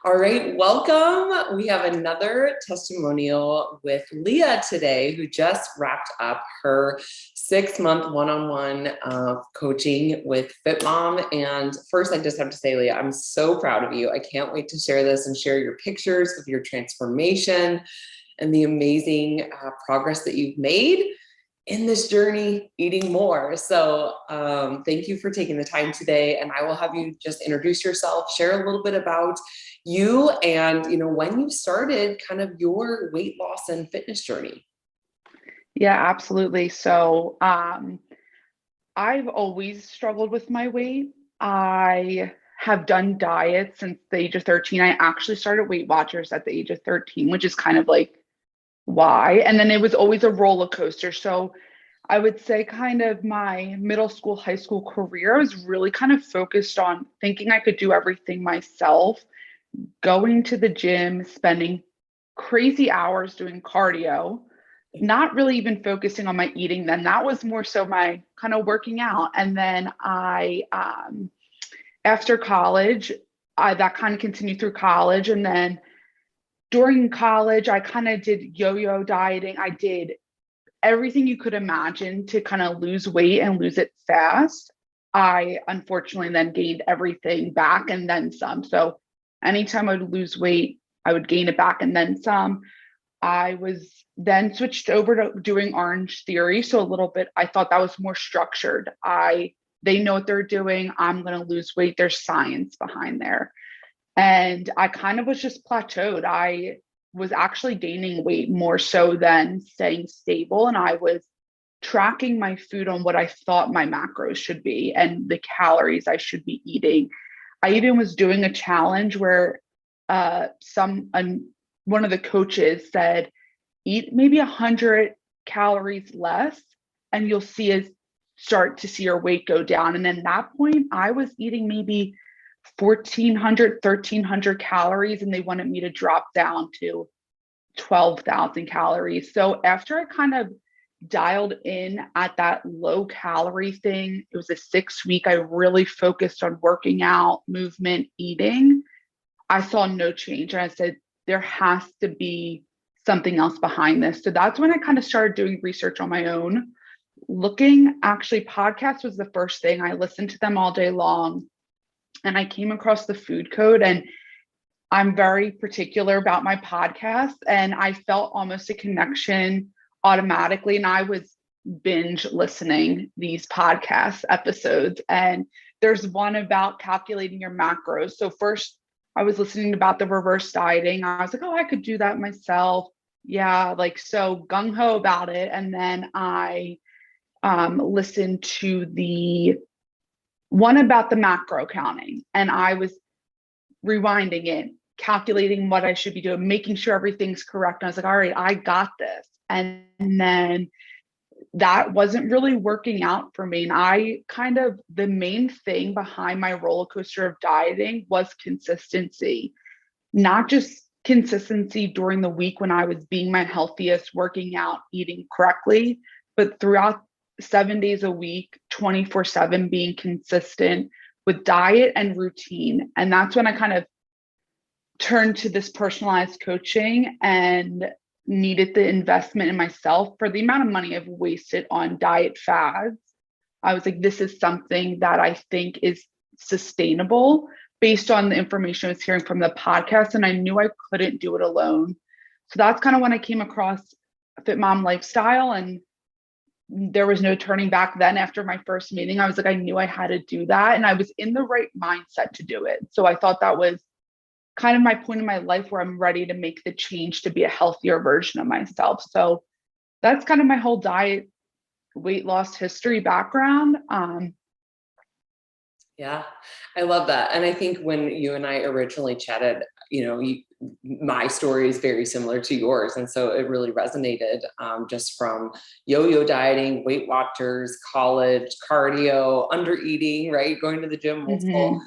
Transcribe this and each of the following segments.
All right, welcome. We have another testimonial with Leah today, who just wrapped up her 6-month one-on-one coaching with FitMom. And first, I just have to say, Leah, I'm so proud of you. I can't wait to share this and share your pictures of your transformation and the amazing progress that you've made in this journey, eating more. So thank you for taking the time today. And I will have you just introduce yourself, share a little bit about you and, when you started kind of your weight loss and fitness journey. Yeah, absolutely. So I've always struggled with my weight. I have done diets since the age of 13. I actually started Weight Watchers at the age of 13, which is kind of like why. And then it was always a roller coaster. So I would say kind of my middle school, high school career, I was really kind of focused on thinking I could do everything myself, going to the gym, spending crazy hours doing cardio, not really even focusing on my eating then. That was more so my kind of working out. And then after college, that kind of continued through college. And then during college, I kind of did yo-yo dieting. I did everything you could imagine to kind of lose weight and lose it fast. I unfortunately then gained everything back and then some. So anytime I would lose weight, I would gain it back and then some. I was then switched over to doing Orange Theory. So a little bit, I thought that was more structured. They know what they're doing. I'm going to lose weight. There's science behind there. And I kind of was just plateaued. I was actually gaining weight more so than staying stable. And I was tracking my food on what I thought my macros should be and the calories I should be eating. I even was doing a challenge where one of the coaches said, eat maybe 100 calories less, and you'll start to see your weight go down. And then that point, I was eating maybe 1,400, 1,300 calories, and they wanted me to drop down to 12,000 calories. So after I kind of dialed in at that low calorie thing, it was a 6 week, I really focused on working out, movement, eating. I saw no change. And I said, there has to be something else behind this. So that's when I kind of started doing research on my own. Actually, podcasts was the first thing. I listened to them all day long. And I came across the food code, and I'm very particular about my podcast. And I felt almost a connection automatically. And I was binge listening these podcast episodes. And there's one about calculating your macros. So first I was listening about the reverse dieting. I was like, oh, I could do that myself. Yeah, like so gung ho about it. And then I listened to the one about the macro counting, and I was rewinding it, calculating what I should be doing, making sure everything's correct. And I was like, all right, I got this. And then that wasn't really working out for me. And the main thing behind my roller coaster of dieting was consistency, not just consistency during the week when I was being my healthiest, working out, eating correctly, but throughout 7 days a week, 24/7, being consistent with diet and routine. And that's when I kind of turned to this personalized coaching and needed the investment in myself for the amount of money I've wasted on diet fads. I was like, this is something that I think is sustainable based on the information I was hearing from the podcast. And I knew I couldn't do it alone. So that's kind of when I came across FitMom lifestyle, and there was no turning back then. After my first meeting, I was like, I knew I had to do that. And I was in the right mindset to do it. So I thought that was kind of my point in my life where I'm ready to make the change to be a healthier version of myself. So that's kind of my whole diet, weight loss history background. Yeah, I love that. And I think when you and I originally chatted, my story is very similar to yours. And so it really resonated, just from yo-yo dieting, Weight Watchers, college, cardio, under eating, right? Going to the gym multiple,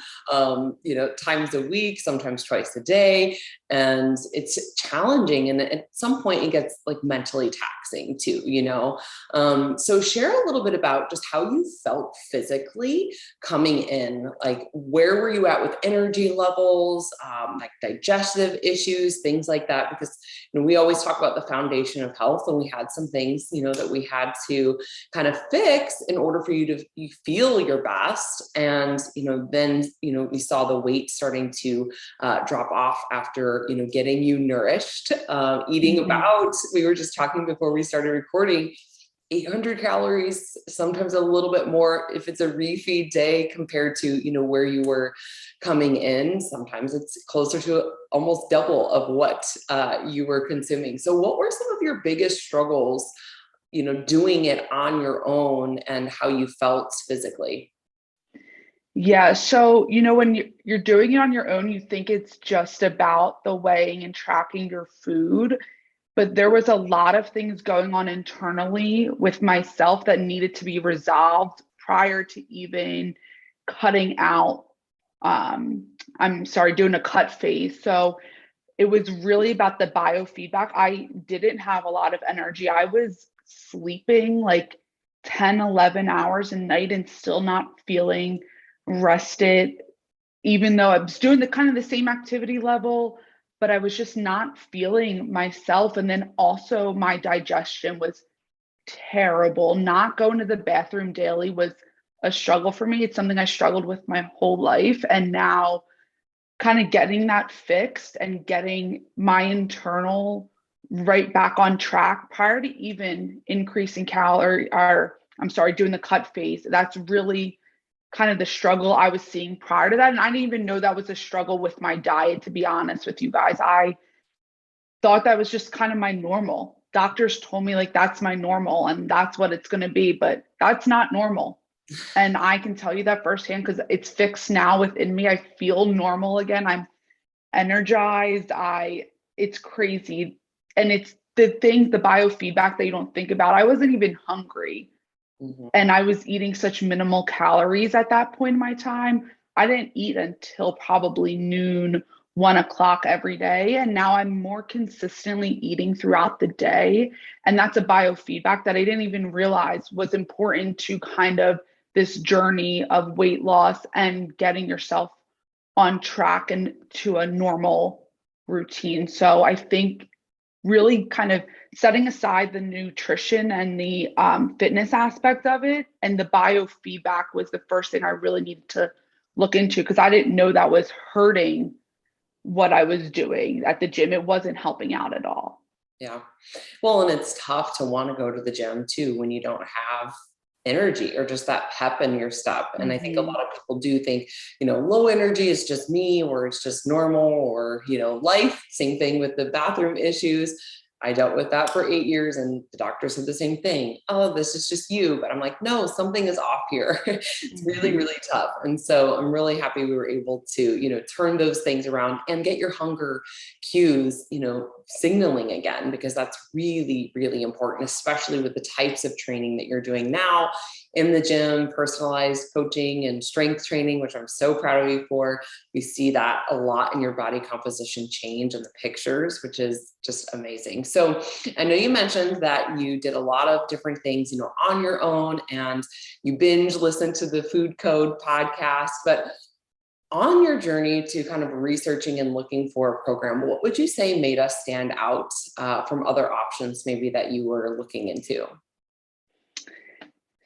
times a week, sometimes twice a day. And it's challenging. And at some point it gets like mentally taxing too, So share a little bit about just how you felt physically coming in. Like, where were you at with energy levels, like digestive issues, things like that? Because we always talk about the foundation of health, and we had some things, that we had to kind of fix in order for you to feel your best. And, then, we saw the weight starting to drop off after, getting you nourished, eating about, we were just talking before we started recording, 800 calories, sometimes a little bit more if it's a refeed day compared to, where you were coming in. Sometimes it's closer to almost double of what you were consuming. So what were some of your biggest struggles, doing it on your own, and how you felt physically? Yeah. So, when you're doing it on your own, you think it's just about the weighing and tracking your food. But there was a lot of things going on internally with myself that needed to be resolved prior to even cutting out, doing a cut phase. So it was really about the biofeedback. I didn't have a lot of energy. I was sleeping like 10, 11 hours a night and still not feeling rested, even though I was doing the kind of the same activity level, but I was just not feeling myself. And then also my digestion was terrible. Not going to the bathroom daily was a struggle for me. It's something I struggled with my whole life. And now kind of getting that fixed and getting my internal right back on track prior to even increasing doing the cut phase. That's really kind of the struggle I was seeing prior to that. And I didn't even know that was a struggle with my diet, to be honest with you guys. I thought that was just kind of my normal. Doctors told me like that's my normal and that's what it's going to be, but that's not normal. And I can tell you that firsthand because it's fixed now within me. I feel normal again. I'm energized. It's crazy. And it's the biofeedback that you don't think about. I wasn't even hungry. And I was eating such minimal calories at that point in my time. I didn't eat until probably noon, 1 o'clock every day. And now I'm more consistently eating throughout the day. And that's a biofeedback that I didn't even realize was important to kind of this journey of weight loss and getting yourself on track and to a normal routine. So I think really kind of setting aside the nutrition and the fitness aspect of it, and the biofeedback was the first thing I really needed to look into, because I didn't know that was hurting what I was doing at the gym. It wasn't helping out at all. Yeah. Well, and it's tough to want to go to the gym too when you don't have energy or just that pep in your step. And I think a lot of people do think, low energy is just me, or it's just normal, or, life. Same thing with the bathroom issues. I dealt with that for 8 years, and the doctor said the same thing. Oh, this is just you. But I'm like, no, something is off here. It's really, really tough. And so I'm really happy we were able to, turn those things around and get your hunger cues, signaling again, because that's really, really important, especially with the types of training that you're doing now in the gym, personalized coaching and strength training, which I'm so proud of you for. We see that a lot in your body composition change in the pictures, which is just amazing. So I know you mentioned that you did a lot of different things, on your own, and you binge listened to the Food Code podcast, but on your journey to kind of researching and looking for a program, what would you say made us stand out from other options maybe that you were looking into?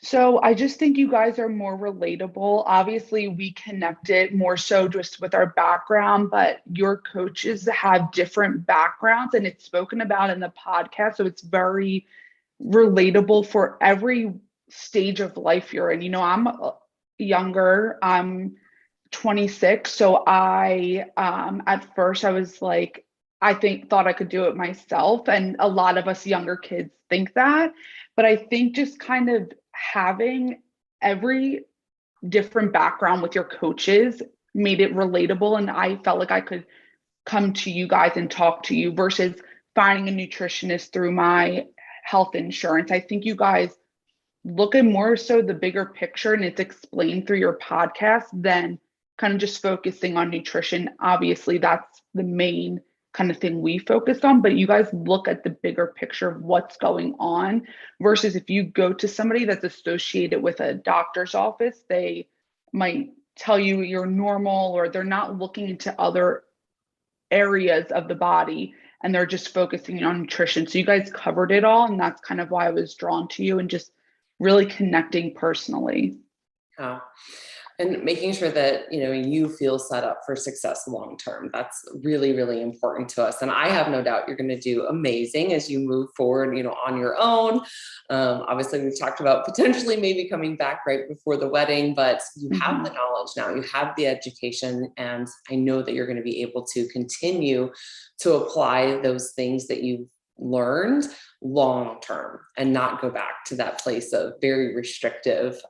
So I just think you guys are more relatable. Obviously, we connected more so just with our background, but your coaches have different backgrounds, and it's spoken about in the podcast. So it's very relatable for every stage of life you're in. I'm younger. I'm 26. So at first I was like, thought I could do it myself. And a lot of us younger kids think that, but I think just kind of having every different background with your coaches made it relatable. And I felt like I could come to you guys and talk to you versus finding a nutritionist through my health insurance. I think you guys look at more so the bigger picture and it's explained through your podcast than kind of just focusing on nutrition. Obviously, that's the main kind of thing we focus on, but you guys look at the bigger picture of what's going on versus if you go to somebody that's associated with a doctor's office, they might tell you you're normal or they're not looking into other areas of the body and they're just focusing on nutrition. So you guys covered it all. And that's kind of why I was drawn to you and just really connecting personally. Yeah. And making sure that, you feel set up for success long term. That's really, really important to us. And I have no doubt you're going to do amazing as you move forward, on your own. Obviously, we've talked about potentially maybe coming back right before the wedding, but you have the knowledge now, you have the education, and I know that you're going to be able to continue to apply those things that you've learned long term and not go back to that place of very restrictive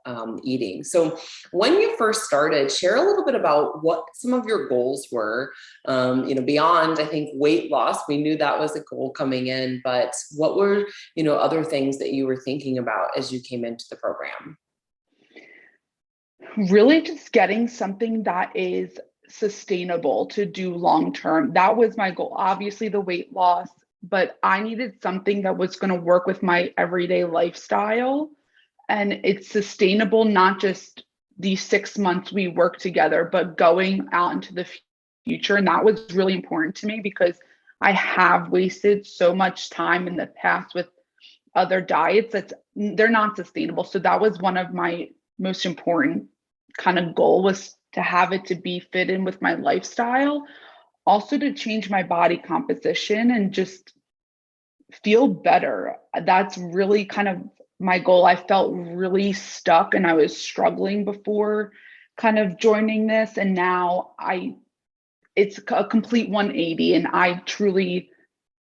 eating. So when you first started, share a little bit about what some of your goals were, beyond, I think, weight loss. We knew that was a goal coming in, but what were, other things that you were thinking about as you came into the program? Really just getting something that is sustainable to do long term. That was my goal. Obviously the weight loss, but I needed something that was going to work with my everyday lifestyle and it's sustainable, not just these 6 months we work together, but going out into the future. And that was really important to me because I have wasted so much time in the past with other diets they're not sustainable. So that was one of my most important kind of goal, was to have it to be fit in with my lifestyle. Also to change my body composition and just feel better. That's really kind of my goal. I felt really stuck and I was struggling before kind of joining this. And now it's a complete 180 and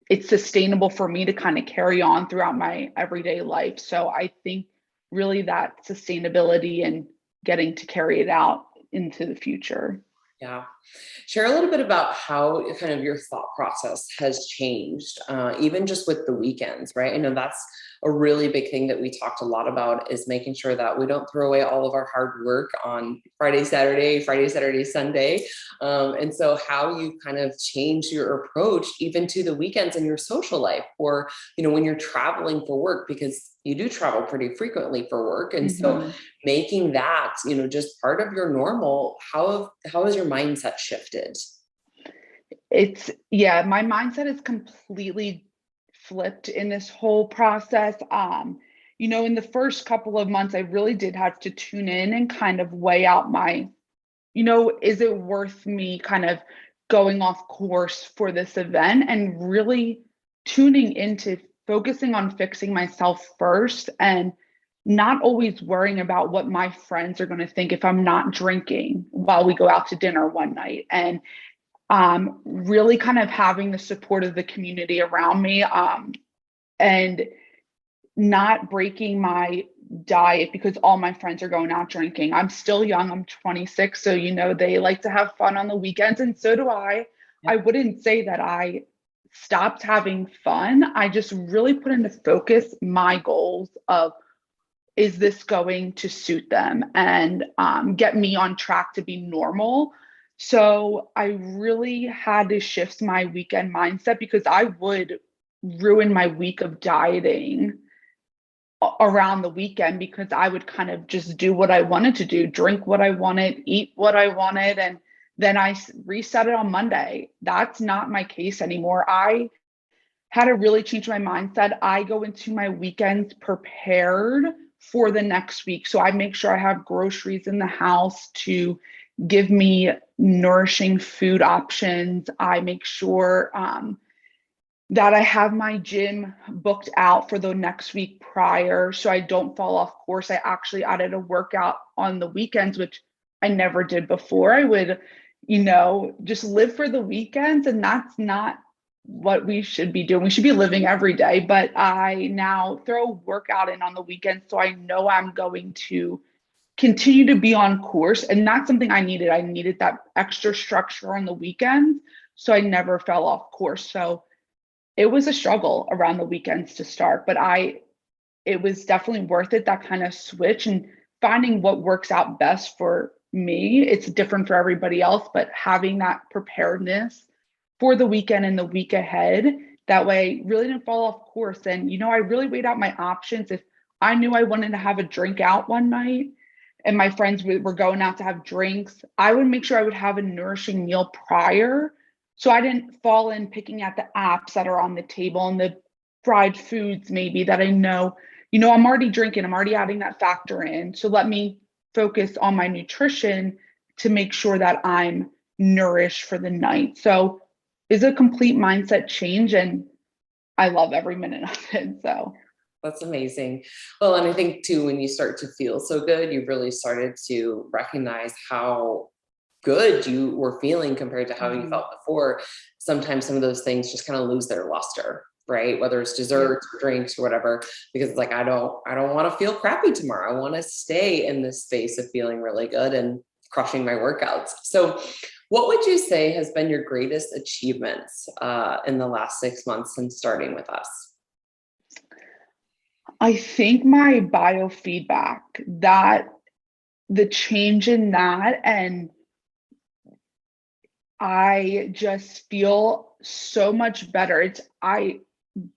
it's sustainable for me to kind of carry on throughout my everyday life. So I think really that sustainability and getting to carry it out into the future. Yeah. Share a little bit about how kind of your thought process has changed, even just with the weekends, right? I know that's a really big thing that we talked a lot about, is making sure that we don't throw away all of our hard work on Friday, Saturday, Sunday. And so how you kind of change your approach even to the weekends in your social life, or, when you're traveling for work, because you do travel pretty frequently for work. And so making that, just part of your normal, how has your mindset shifted? My mindset is completely flipped in this whole process. In the first couple of months, I really did have to tune in and kind of weigh out is it worth me kind of going off course for this event, and really tuning into focusing on fixing myself first and not always worrying about what my friends are going to think if I'm not drinking while we go out to dinner one night. And really kind of having the support of the community around me, and not breaking my diet because all my friends are going out drinking. I'm still young. I'm 26. So, they like to have fun on the weekends. And so do I. Yeah. I wouldn't say that I stopped having fun. I just really put into focus my goals of, is this going to suit them and get me on track to be normal? So I really had to shift my weekend mindset because I would ruin my week of dieting around the weekend because I would kind of just do what I wanted to do, drink what I wanted, eat what I wanted, and then I reset it on Monday. That's not my case anymore. I had to really change my mindset. I go into my weekends prepared for the next week. So I make sure I have groceries in the house to give me nourishing food options. I make sure that I have my gym booked out for the next week prior so I don't fall off course. I actually added a workout on the weekends, which I never did before. I would, just live for the weekends, and that's not what we should be doing. We should be living every day, but I now throw a workout in on the weekends so I know I'm going to continue to be on course. And that's something I needed. I needed that extra structure on the weekends so I never fell off course. So it was a struggle around the weekends to start, but it was definitely worth it, that kind of switch and finding what works out best for me. It's different for everybody else, but having that preparedness for the weekend and the week ahead, that way I really didn't fall off course. And, I really weighed out my options. If I knew I wanted to have a drink out one night and my friends were going out to have drinks, I would make sure I would have a nourishing meal prior. So I didn't fall in picking at the apps that are on the table and the fried foods maybe that I know, I'm already drinking, I'm already adding that factor in. So let me focus on my nutrition to make sure that I'm nourished for the night. So it's a complete mindset change, and I love every minute of it. So that's amazing. Well, and I think too, when you start to feel so good, you really started to recognize how good you were feeling compared to how you felt before. Sometimes some of those things just kind of lose their luster, right? Whether it's desserts or drinks or whatever, because it's like, I don't want to feel crappy tomorrow. I want to stay in this space of feeling really good and crushing my workouts. So what would you say has been your greatest achievements in the last 6 months since starting with us? I think my biofeedback, that the change in that, and I just feel so much better.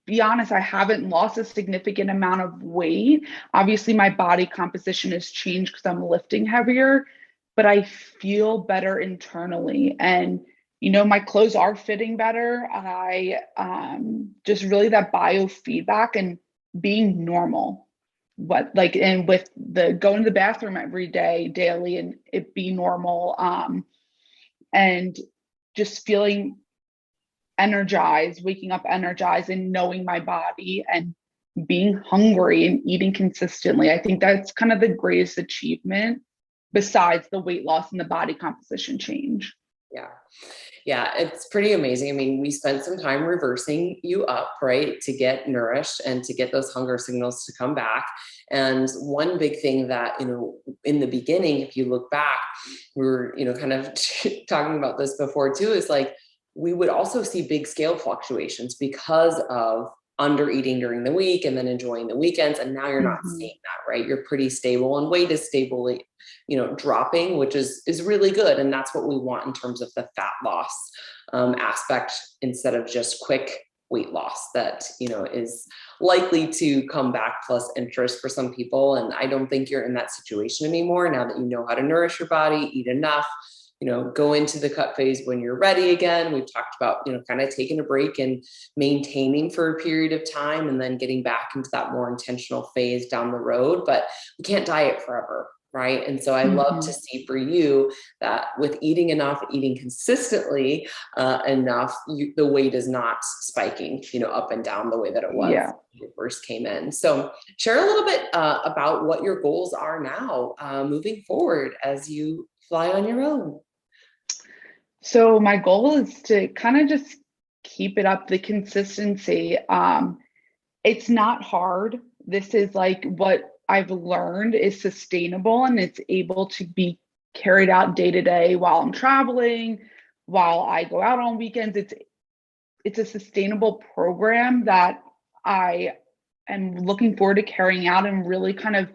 Be honest, I haven't lost a significant amount of weight. Obviously, my body composition has changed because I'm lifting heavier, but I feel better internally. And, my clothes are fitting better. I just really that biofeedback and being normal. And with the going to the bathroom every day, daily, and it be normal. And just feeling energized, waking up energized and knowing my body and being hungry and eating consistently. I think that's kind of the greatest achievement besides the weight loss and the body composition change. Yeah. Yeah, it's pretty amazing. I mean, we spent some time reversing you up, right, to get nourished and to get those hunger signals to come back. And one big thing that, in the beginning, if you look back, we were, kind of talking about this before too, is like, we would also see big scale fluctuations because of under eating during the week and then enjoying the weekends. And now you're not seeing that, right? You're pretty stable and weight is stably, dropping, which is really good. And that's what we want in terms of the fat loss aspect, instead of just quick weight loss that, is likely to come back plus interest for some people. And I don't think you're in that situation anymore now that you know how to nourish your body, eat enough, go into the cut phase when you're ready again. We've talked about, kind of taking a break and maintaining for a period of time and then getting back into that more intentional phase down the road, but we can't diet forever. Right. And so I love to see for you that with eating enough, eating consistently enough, the weight is not spiking, up and down the way that it was when you first came in. So share a little bit about what your goals are now moving forward as you fly on your own. So my goal is to kind of just keep it up, the consistency. It's not hard. This is like what I've learned is sustainable, and it's able to be carried out day to day while I'm traveling, while I go out on weekends. It's a sustainable program that I am looking forward to carrying out and really kind of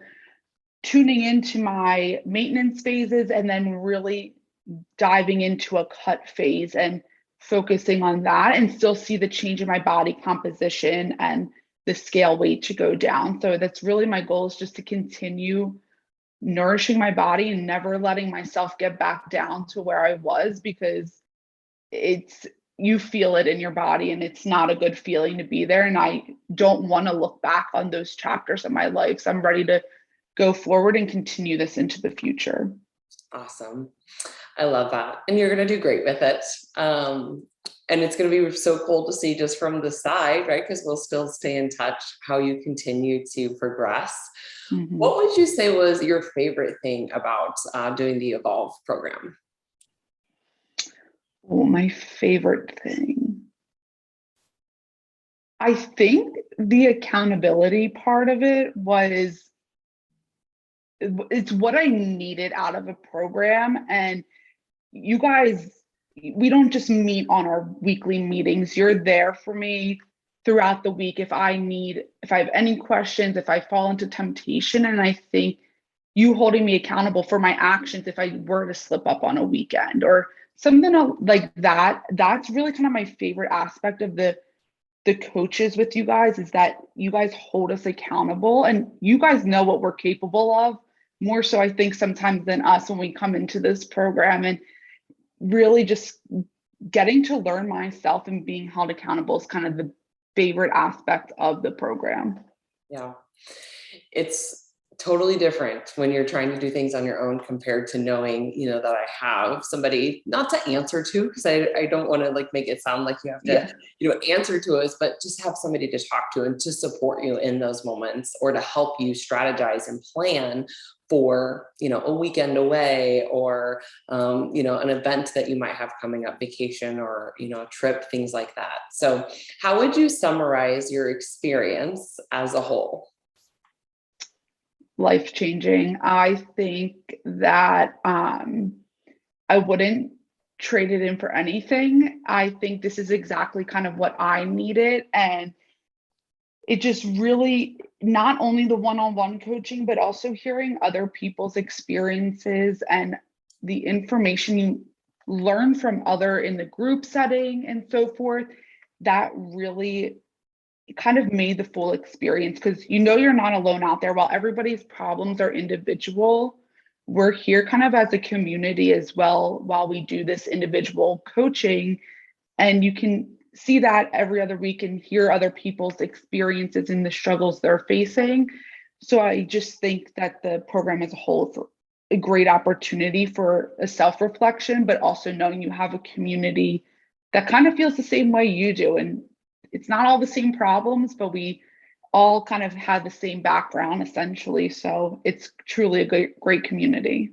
tuning into my maintenance phases and then really diving into a cut phase and focusing on that, and still see the change in my body composition and the scale weight to go down. So that's really my goal, is just to continue nourishing my body and never letting myself get back down to where I was, because you feel it in your body and it's not a good feeling to be there. And I don't want to look back on those chapters of my life. So I'm ready to go forward and continue this into the future. Awesome. I love that. And you're going to do great with it. And it's going to be so cool to see just from the side, right? Because we'll still stay in touch how you continue to progress. What would you say was your favorite thing about doing the Evolve program? Oh, my favorite thing. I think the accountability part of it it's what I needed out of a program. And you guys, we don't just meet on our weekly meetings. You're there for me throughout the week if I have any questions, if I fall into temptation. And I think you holding me accountable for my actions if I were to slip up on a weekend or something like that. That's really kind of my favorite aspect of the coaches with you guys, is that you guys hold us accountable and you guys know what we're capable of, more so I think sometimes than us when we come into this program. And really just getting to learn myself and being held accountable is kind of the favorite aspect of the program. Yeah. It's totally different when you're trying to do things on your own compared to knowing, that I have somebody not to answer to, because I don't want to like make it sound like you have to, answer to us, but just have somebody to talk to and to support you in those moments, or to help you strategize and plan for, a weekend away, or, an event that you might have coming up, vacation, or, a trip, things like that. So how would you summarize your experience as a whole? Life-changing. I think that I wouldn't trade it in for anything. I think this is exactly kind of what I needed. And it just really, not only the one-on-one coaching, but also hearing other people's experiences and the information you learn from other in the group setting and so forth, that really kind of made the full experience, because you're not alone out there. While everybody's problems are individual, we're here kind of as a community as well while we do this individual coaching. And you can see that every other week and hear other people's experiences and the struggles they're facing. So I just think that the program as a whole is a great opportunity for a self-reflection, but also knowing you have a community that kind of feels the same way you do. And it's not all the same problems, but we all kind of have the same background essentially. So it's truly a great community.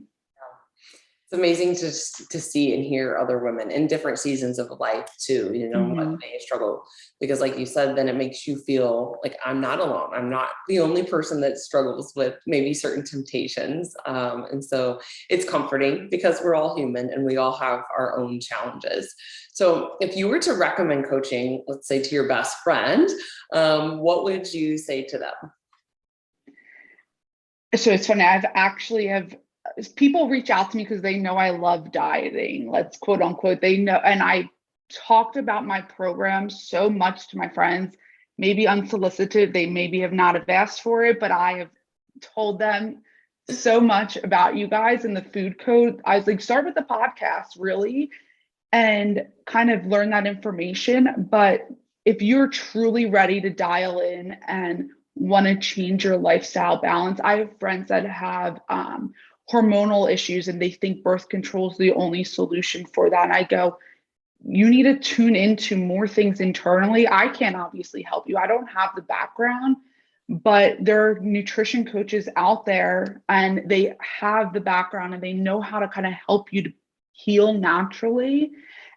It's amazing to see and hear other women in different seasons of life too, what they struggle, because like you said, then it makes you feel like I'm not alone. I'm not the only person that struggles with maybe certain temptations. And so it's comforting because we're all human and we all have our own challenges. So if you were to recommend coaching, let's say to your best friend, what would you say to them? So it's funny. I've people reach out to me because they know I love dieting, let's quote unquote. They know, and I talked about my program so much to my friends, maybe unsolicited. They maybe have not have asked for it, but I have told them so much about you guys and the food code. I was like, start with the podcast, really, and kind of learn that information. But if you're truly ready to dial in and want to change your lifestyle balance, I have friends that have hormonal issues and they think birth control is the only solution for that. And I go, you need to tune into more things internally. I can't obviously help you. I don't have the background, but there are nutrition coaches out there and they have the background and they know how to kind of help you to heal naturally.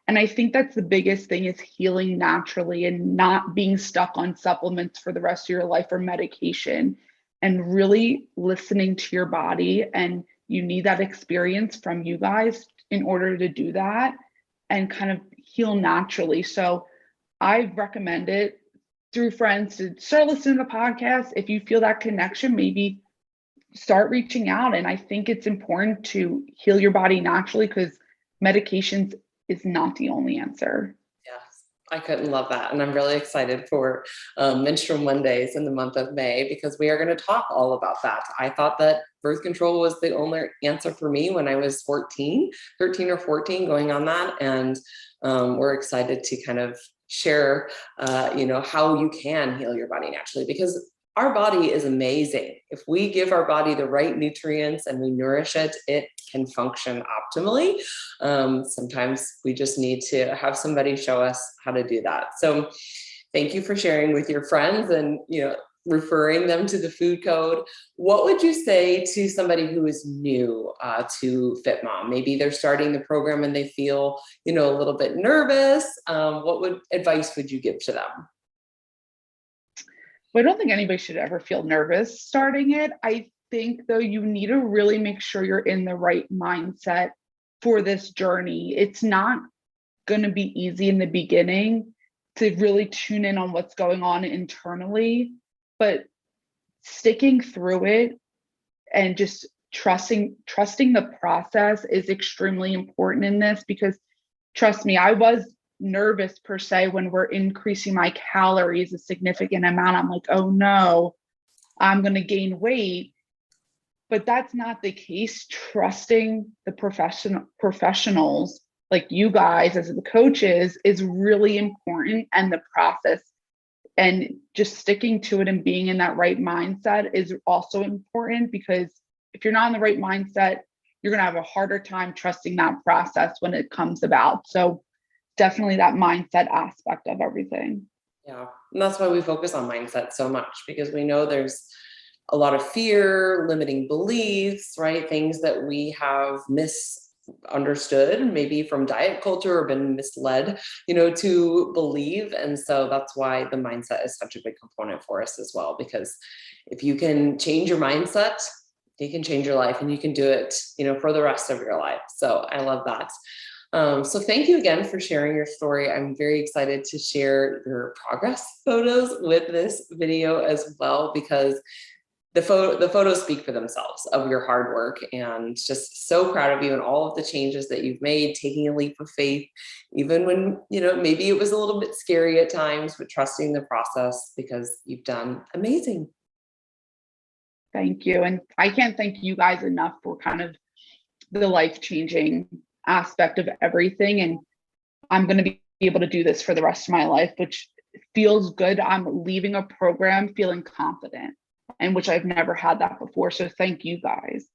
And I think that's the biggest thing, is healing naturally and not being stuck on supplements for the rest of your life or medication, and really listening to your body. And you need that experience from you guys in order to do that and kind of heal naturally. So I recommend it through friends to start listening to the podcast. If you feel that connection, maybe start reaching out. And I think it's important to heal your body naturally, because medications is not the only answer. Yes, I couldn't love that. And I'm really excited for Menstrual Mondays in the month of May, because we are going to talk all about that. I thought that birth control was the only answer for me when I was 13 or 14 going on that. And we're excited to kind of share, how you can heal your body naturally, because our body is amazing. If we give our body the right nutrients and we nourish it, it can function optimally. Sometimes we just need to have somebody show us how to do that. So thank you for sharing with your friends and, referring them to the food code. What would you say to somebody who is new to FitMom? Maybe they're starting the program and they feel, a little bit nervous. What advice would you give to them? Well, I don't think anybody should ever feel nervous starting it. I think, though, you need to really make sure you're in the right mindset for this journey. It's not going to be easy in the beginning to really tune in on what's going on internally, but sticking through it and just trusting the process is extremely important in this, because trust me, I was nervous per se when we're increasing my calories a significant amount. I'm like, oh no, I'm going to gain weight. But that's not the case. Trusting the professionals like you guys as the coaches is really important, and the process and just sticking to it and being in that right mindset is also important, because if you're not in the right mindset, you're going to have a harder time trusting that process when it comes about. So definitely that mindset aspect of everything. Yeah. And that's why we focus on mindset so much, because we know there's a lot of fear, limiting beliefs, right? Things that we have misunderstood, maybe from diet culture, or been misled, to believe. And so that's why the mindset is such a big component for us as well, because if you can change your mindset, you can change your life, and you can do it, for the rest of your life. So I love that. So thank you again for sharing your story. I'm very excited to share your progress photos with this video as well, because the photos speak for themselves of your hard work, and just so proud of you and all of the changes that you've made, taking a leap of faith, even when, maybe it was a little bit scary at times, but trusting the process, because you've done amazing. Thank you. And I can't thank you guys enough for kind of the life-changing aspect of everything. And I'm going to be able to do this for the rest of my life, which feels good. I'm leaving a program feeling confident, and which I've never had that before. So thank you guys.